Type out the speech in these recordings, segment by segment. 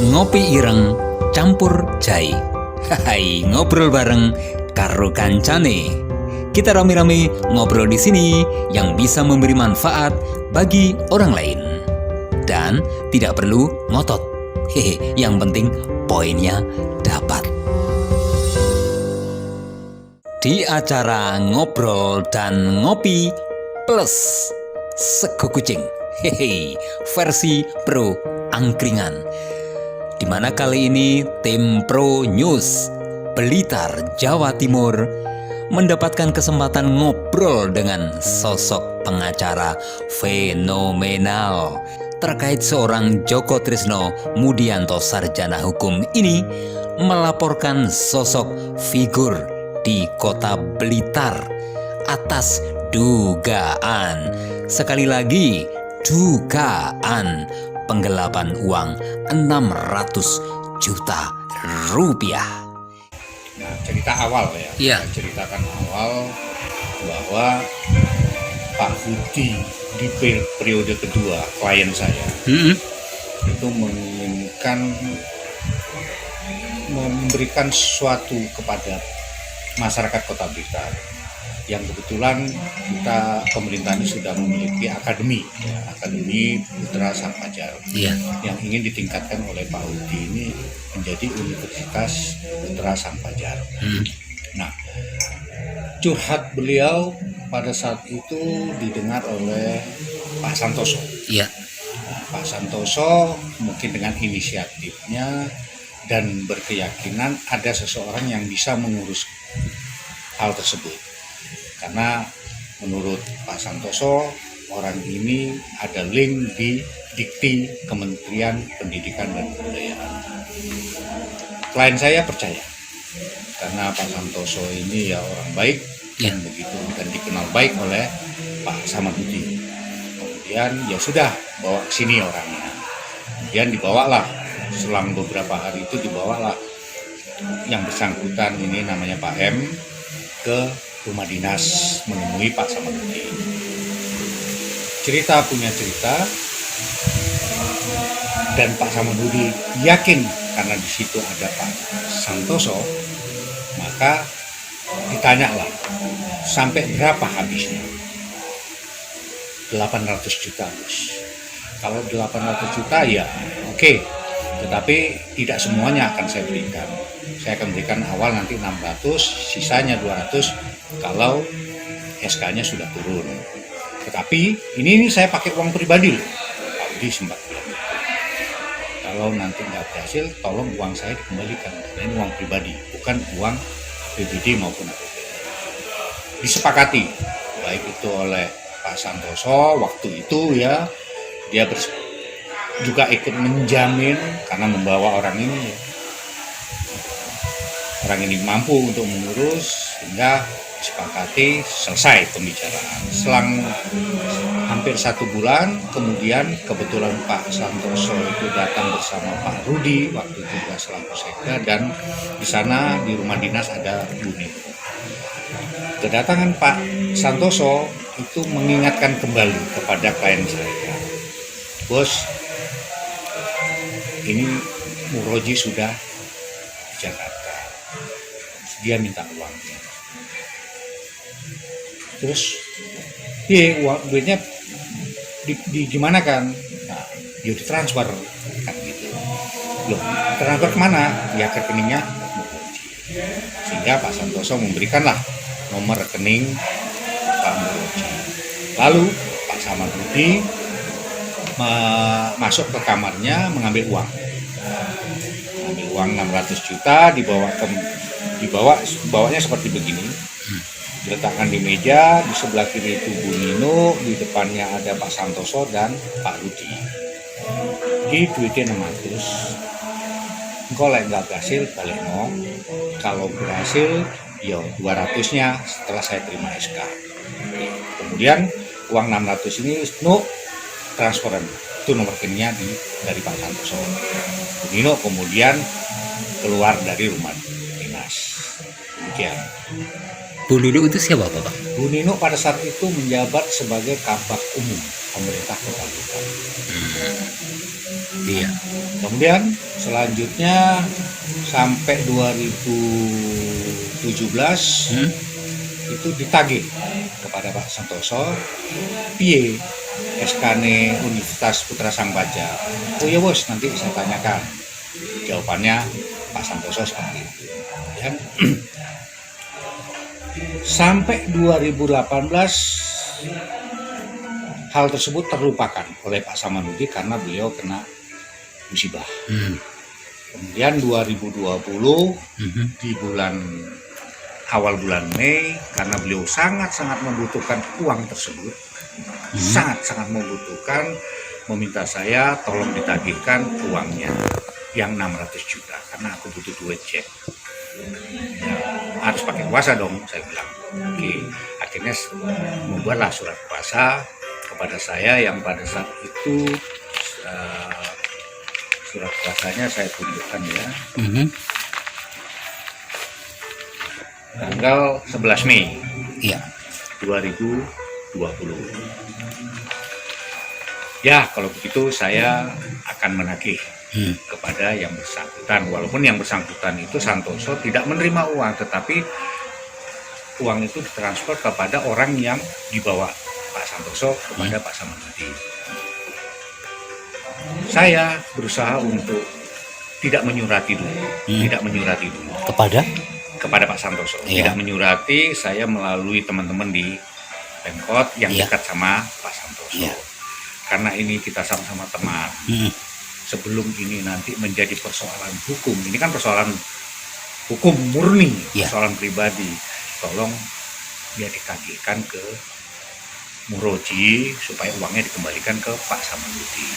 ngopi ireng campur jahe. Hai, ngobrol bareng karo kancane. Kita rame-rame ngobrol di sini yang bisa memberi manfaat bagi orang lain. Dan tidak perlu ngotot. Hehe, yang penting poinnya dapat. Di acara ngobrol dan ngopi plus sego kucing. Hehe, versi pro angkringan. Di mana kali ini tim Pro News Blitar, Jawa Timur mendapatkan kesempatan ngobrol dengan sosok pengacara fenomenal terkait seorang Joko Trisno Mudianto sarjana hukum ini melaporkan sosok figur di kota Blitar atas dugaan, sekali lagi dugaan penggelapan uang 600 juta rupiah. Nah, cerita awal ya. Iya. Saya ceritakan awal bahwa Pak Budi di periode kedua klien saya itu menginginkan memberikan sesuatu kepada masyarakat Kota Blitar. Yang kebetulan kita pemerintah ini sudah memiliki akademi Putra Sang Fajar yang ingin ditingkatkan oleh Pak Budi ini menjadi Universitas Putra Sang Fajar. Nah, curhat beliau pada saat itu didengar oleh Pak Santoso. Iya. Nah, Pak Santoso mungkin dengan inisiatifnya dan berkeyakinan ada seseorang yang bisa mengurus hal tersebut. Karena menurut Pak Santoso, orang ini ada link di Dikti Kementerian Pendidikan dan Kebudayaan. Klien saya percaya, karena Pak Santoso ini ya orang baik dan begitu dan dikenal baik oleh Pak Samadudi. Kemudian ya sudah bawa ke sini orangnya. Kemudian dibawalah, selang beberapa hari itu dibawalah yang bersangkutan ini namanya Pak M ke rumah dinas menemui Pak Samadudi. Cerita punya cerita, dan Pak Samadudi yakin karena di situ ada Pak Santoso, maka ditanyalah sampai berapa habisnya. 800 juta, Bos. Kalau 800 juta ya oke. Tetapi tidak semuanya akan saya berikan. Saya akan berikan awal nanti 600, sisanya 200 kalau SK-nya sudah turun. Tetapi ini saya pakai uang pribadi loh. Pak Budi sempat bilang gitu. Kalau nanti nggak berhasil, tolong uang saya dikembalikan. Karena ini uang pribadi, bukan uang APBD maupun APBD. Disepakati, baik itu oleh Pak Santoso waktu itu ya, dia juga ikut menjamin karena membawa orang ini mampu untuk mengurus, sehingga disepakati selesai pembicaraan. Selang hampir 1 bulan kemudian kebetulan Pak Santoso itu datang bersama Pak Rudi waktu itu juga selaku sekda, dan di sana di rumah dinas ada Bu Nino. Kedatangan Pak Santoso itu mengingatkan kembali kepada klien saya, Bos, ini Muroji sudah di Jakarta, dia minta uangnya. Terus, uang duitnya di gimana kan? Nah, ya ditransfer kan gitu. Loh, transfer kemana? Ya ke rekeningnya Muroji. Sehingga Pak Santoso memberikanlah nomor rekening Pak Muroji. Lalu Pak Samadudi masuk ke kamarnya mengambil uang. Mengambil uang 600 juta dibawanya seperti begini. Diletakkan di meja, di sebelah kiri itu Bu Nino, di depannya ada Pak Santoso dan Pak Rudi. Di duitnya 600. Engkau lek nggak berhasil balik no. Kalau berhasil, yo 200-nya setelah saya terima SK. Kemudian uang 600 ini transferan itu nomor rekeningnya dari Pak Santoso. Bu Nino kemudian keluar dari rumah dinas. Demikian. Bu Nino itu siapa Pak? Bu Nino pada saat itu menjabat sebagai Kabag Umum pemerintah Kota Blitar. Iya. Kemudian Selanjutnya sampai 2017 itu ditagih kepada Pak Santoso, piye SKN Universitas Putra Sangpaja. Oh ya bos, nanti saya tanyakan. Jawabannya Pak Santoso seperti itu. Ya. Sampai 2018 hal tersebut terlupakan oleh Pak Samanhudi karena beliau kena musibah. Kemudian 2020 di awal bulan Mei, karena beliau sangat-sangat membutuhkan uang tersebut, sangat-sangat membutuhkan, meminta saya tolong ditagihkan uangnya yang 600 juta karena aku butuh duit cek. Ya, harus pakai kuasa dong, saya bilang. Oke, akhirnya membuatlah surat kuasa kepada saya yang pada saat itu surat kuasanya saya tunjukkan ya. Tanggal 11 Mei 2020. Ya, kalau begitu saya akan menagih kepada yang bersangkutan. Walaupun yang bersangkutan itu Santoso tidak menerima uang, tetapi uang itu ditransfer kepada orang yang dibawa Pak Santoso kepada Pak Samanhudi. Saya berusaha untuk tidak menyurati dulu, kepada Pak Santoso, tidak menyurati. Saya melalui teman-teman di Pemkot yang dekat sama Pak Santoso. Karena ini kita sama-sama teman. Sebelum ini nanti menjadi persoalan hukum, ini kan persoalan hukum murni, persoalan pribadi. Tolong dia ditagihkan ke Muroji supaya uangnya dikembalikan ke Pak Samanhudi.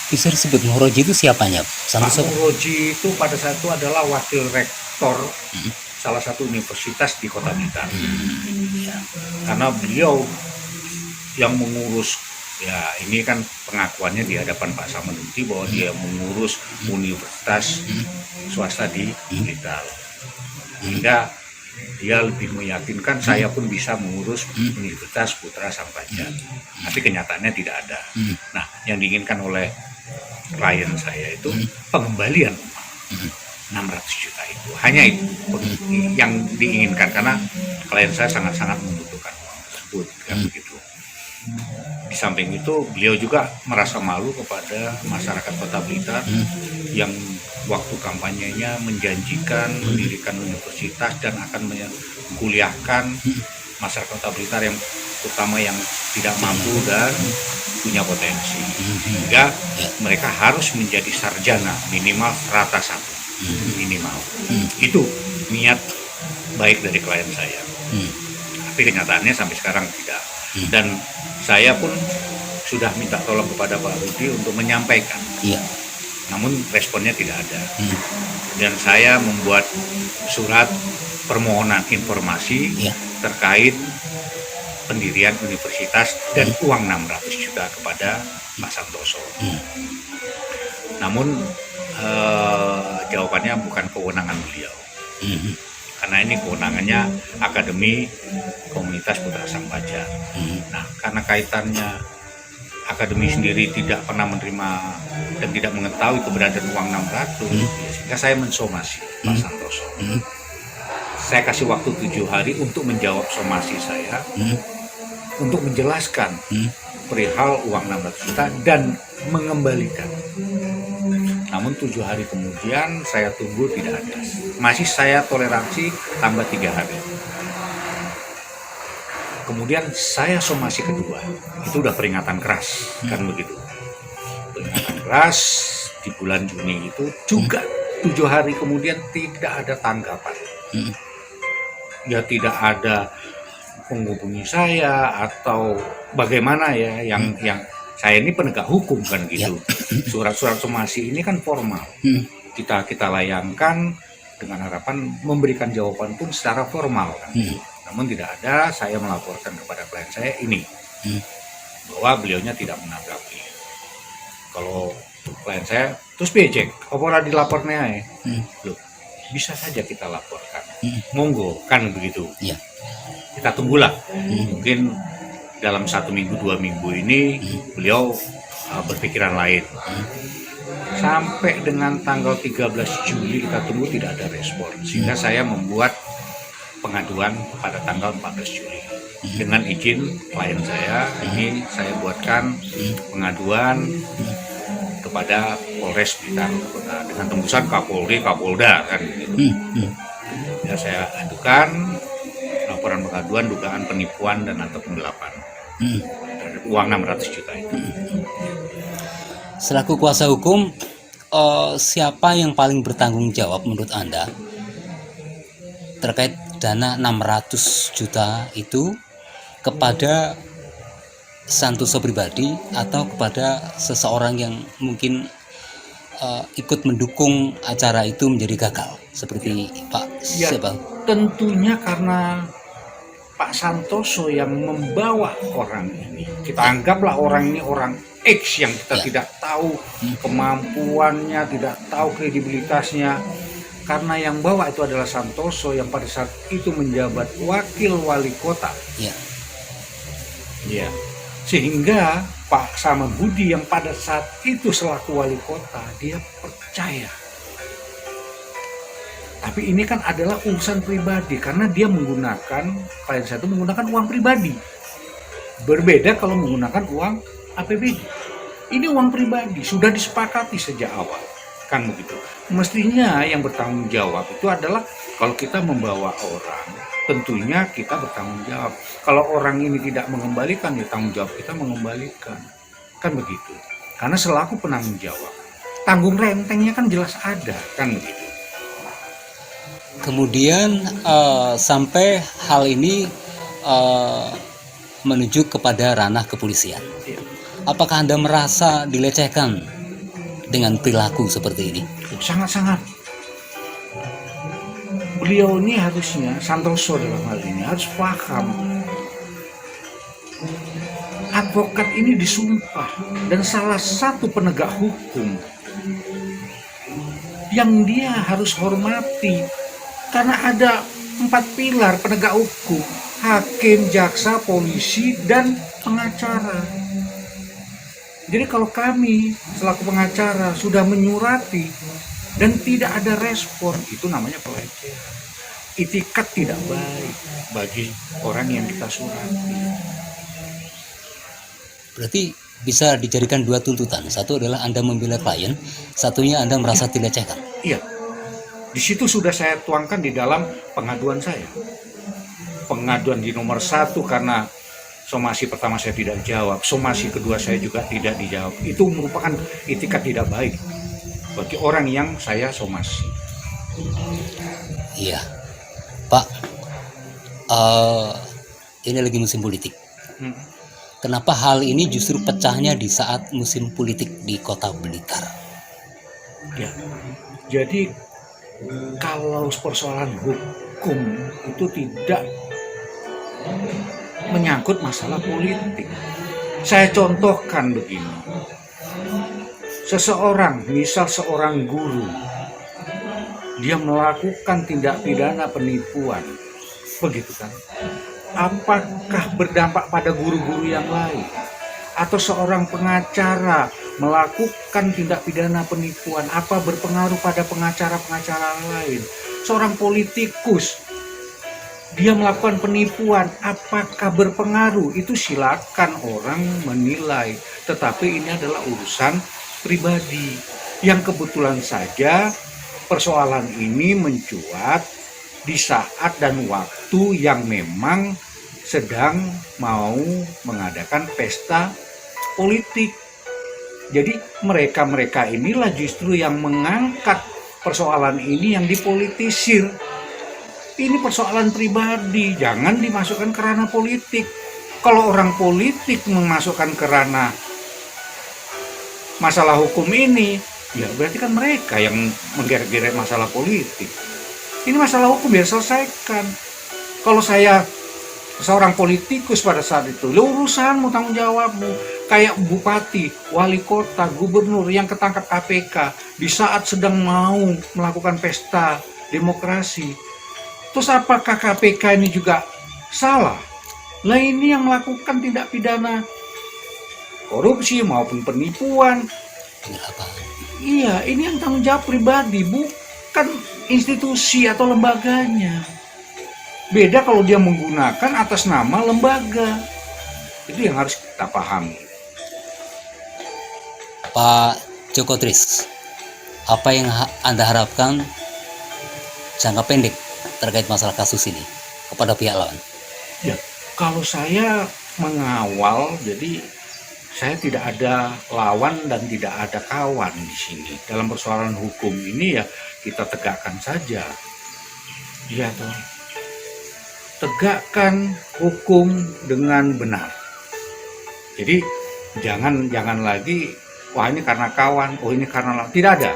Bisa disebut Muroji itu siapanya? Pak Muroji itu pada saat itu adalah wakil rektor salah satu universitas di Kota Blitar. Karena beliau yang mengurus, ya ini kan pengakuannya di hadapan Pak Samanhudi bahwa dia mengurus universitas swasta di Blitar. Sehingga dia lebih meyakinkan saya pun bisa mengurus Universitas Putra Sangpaja. Tapi kenyataannya tidak ada. Nah, yang diinginkan oleh klien saya itu pengembalian uang 600 juta itu. Hanya itu yang diinginkan karena klien saya sangat-sangat membutuhkan uang tersebut. Kan begitu. Di samping itu beliau juga merasa malu kepada masyarakat Kota Blitar yang waktu kampanyenya menjanjikan mendirikan universitas dan akan mengkuliahkan masyarakat Kota Blitar yang terutama yang tidak mampu dan punya potensi, sehingga mereka harus menjadi sarjana minimal rata 1 minimal. Itu niat baik dari klien saya. Tapi kenyataannya sampai sekarang tidak. Dan saya pun sudah minta tolong kepada Pak Rudi untuk menyampaikan. Namun responnya tidak ada. Dan saya membuat surat permohonan informasi terkait pendirian universitas dan uang 600 juta kepada Pak Santoso. Namun jawabannya bukan kewenangan beliau. Karena ini kewenangannya Akademi Komunitas Putra Sangpaja. Nah, karena kaitannya Akademi sendiri tidak pernah menerima dan tidak mengetahui keberadaan uang 600, sehingga saya mensomasi Pak Santoso. Saya kasih waktu 7 hari untuk menjawab somasi saya, untuk menjelaskan perihal uang 600 juta dan mengembalikan. Namun 7 hari kemudian saya tunggu tidak ada. Masih saya toleransi tambah 3 hari. Kemudian saya somasi kedua, itu udah peringatan keras, kan begitu. Peringatan keras di bulan Juni itu juga 7 hari kemudian tidak ada tanggapan. Ya tidak ada menghubungi saya atau bagaimana ya yang saya ini penegak hukum kan gitu. Surat-surat somasi ini kan formal. Kita layangkan dengan harapan memberikan jawaban pun secara formal kan. Namun tidak ada. Saya melaporkan kepada klien saya ini bahwa beliaunya tidak menanggapi. Kalau klien saya terus becek, apa ora dilapornya ya? Loh, bisa saja kita laporkan. Monggo kan begitu. Kita tunggulah. Mungkin dalam 1 minggu 2 minggu ini beliau berpikiran lain. Sampai dengan tanggal 13 Juli kita tunggu tidak ada respon. Sehingga saya membuat pengaduan pada tanggal 14 Juli. Dengan izin klien saya, ini saya buatkan pengaduan kepada Polres Blitar Kota dengan tembusan Kapolri, Kapolda kan gitu. Ya, saya adukan laporan pengaduan dugaan penipuan dan atau penggelapan terhadap uang 600 juta itu. Selaku kuasa hukum, siapa yang paling bertanggung jawab menurut Anda terkait dana 600 juta itu kepada Santoso pribadi atau kepada seseorang yang mungkin ikut mendukung acara itu menjadi gagal seperti Pak Ya, siapa? tentunya karena Pak Santoso yang membawa orang ini. Kita anggaplah orang ini orang X yang kita tidak tahu kemampuannya, tidak tahu kredibilitasnya. Karena yang bawa itu adalah Santoso yang pada saat itu menjabat wakil wali kota. Ya. Ya. Sehingga Pak Samabudi yang pada saat itu selaku wali kota, dia percaya. Tapi ini kan adalah urusan pribadi karena dia menggunakan, klien saya itu menggunakan uang pribadi. Berbeda kalau menggunakan uang APBD. Ini uang pribadi, sudah disepakati sejak awal. Kan begitu. Mestinya yang bertanggung jawab itu adalah kalau kita membawa orang, tentunya kita bertanggung jawab. Kalau orang ini tidak mengembalikan, ya tanggung jawab kita mengembalikan. Kan begitu. Karena selaku penanggung jawab, tanggung rentengnya kan jelas ada, kan begitu. Kemudian sampai hal ini menuju kepada ranah kepolisian. Ya. Apakah Anda merasa dilecehkan dengan perilaku seperti ini? Sangat-sangat. Beliau ini harusnya, Santoso dalam hal ini, harus paham. Advokat ini disumpah dan salah satu penegak hukum yang dia harus hormati. Karena ada 4 pilar penegak hukum, hakim, jaksa, polisi, dan pengacara. Jadi kalau kami selaku pengacara sudah menyurati dan tidak ada respon, itu namanya pelecehan. Itikat tidak baik bagi orang yang kita surati. Berarti bisa dijadikan 2 tuntutan. Satu adalah Anda membela klien, satunya Anda merasa dilecehkan. Iya, di situ sudah saya tuangkan di dalam pengaduan saya. Pengaduan di nomor 1 karena somasi pertama saya tidak jawab, somasi kedua saya juga tidak dijawab. Itu merupakan itikat tidak baik bagi orang yang saya somasi. Iya, Pak. Ini lagi musim politik. Kenapa hal ini justru pecahnya di saat musim politik di Kota Blitar? Ya, jadi kalau persoalan hukum itu tidak menyangkut masalah politik. Saya contohkan begini. Seseorang, misal seorang guru, dia melakukan tindak pidana penipuan. Begitu kan? Apakah berdampak pada guru-guru yang lain? Atau seorang pengacara melakukan tindak pidana penipuan, apa berpengaruh pada pengacara-pengacara lain? Seorang politikus, dia melakukan penipuan, apakah berpengaruh? Itu silakan orang menilai, tetapi ini adalah urusan pribadi yang kebetulan saja persoalan ini mencuat di saat dan waktu yang memang sedang mau mengadakan pesta politik. Jadi mereka-mereka inilah justru yang mengangkat persoalan ini yang dipolitisir. Ini persoalan pribadi, jangan dimasukkan ke ranah politik. Kalau orang politik memasukkan ke ranah masalah hukum ini, ya berarti kan mereka yang menggeret-geret masalah politik. Ini masalah hukum biar selesaikan. Kalau saya seorang politikus pada saat itu, urusanmu, tanggung jawabmu. Kayak bupati, wali kota, gubernur yang ketangkap KPK di saat sedang mau melakukan pesta demokrasi. Terus apakah KPK ini juga salah? Lah ini yang melakukan tindak pidana korupsi maupun penipuan, Penggelapan. Iya, ini yang tanggung jawab pribadi, bukan institusi atau lembaganya. Beda kalau dia menggunakan atas nama lembaga. Itu yang harus kita pahami. Pak Joko Tris, apa yang Anda harapkan jangka pendek terkait masalah kasus ini kepada pihak lawan? Ya, kalau saya mengawal, jadi saya tidak ada lawan dan tidak ada kawan di sini. Dalam persoalan hukum ini ya kita tegakkan saja. Iya toh. Tegakkan hukum dengan benar. Jadi jangan lagi wah ini karena kawan, oh ini karena lawan. Tidak ada.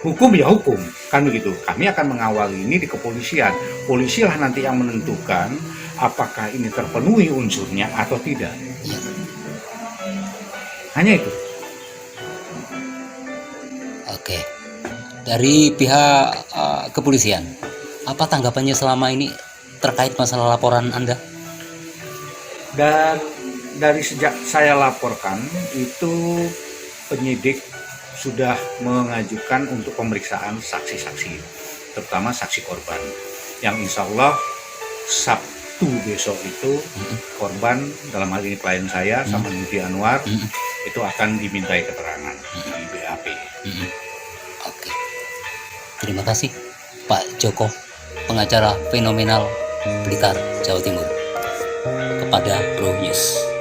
Hukum ya hukum, kan begitu. Kami akan mengawal ini di kepolisian. Polisilah nanti yang menentukan apakah ini terpenuhi unsurnya atau tidak. Hanya itu. Oke. Dari pihak kepolisian, apa tanggapannya selama ini terkait masalah laporan Anda? Dan dari sejak saya laporkan itu penyidik sudah mengajukan untuk pemeriksaan saksi-saksi, terutama saksi korban, yang insya Allah Sabtu besok itu korban, dalam hal ini klien saya sama Nudi Anwar, itu akan dimintai keterangan di BAP. Oke. Terima kasih Pak Joko, pengacara fenomenal Blitar, Jawa Timur, kepada Pro News.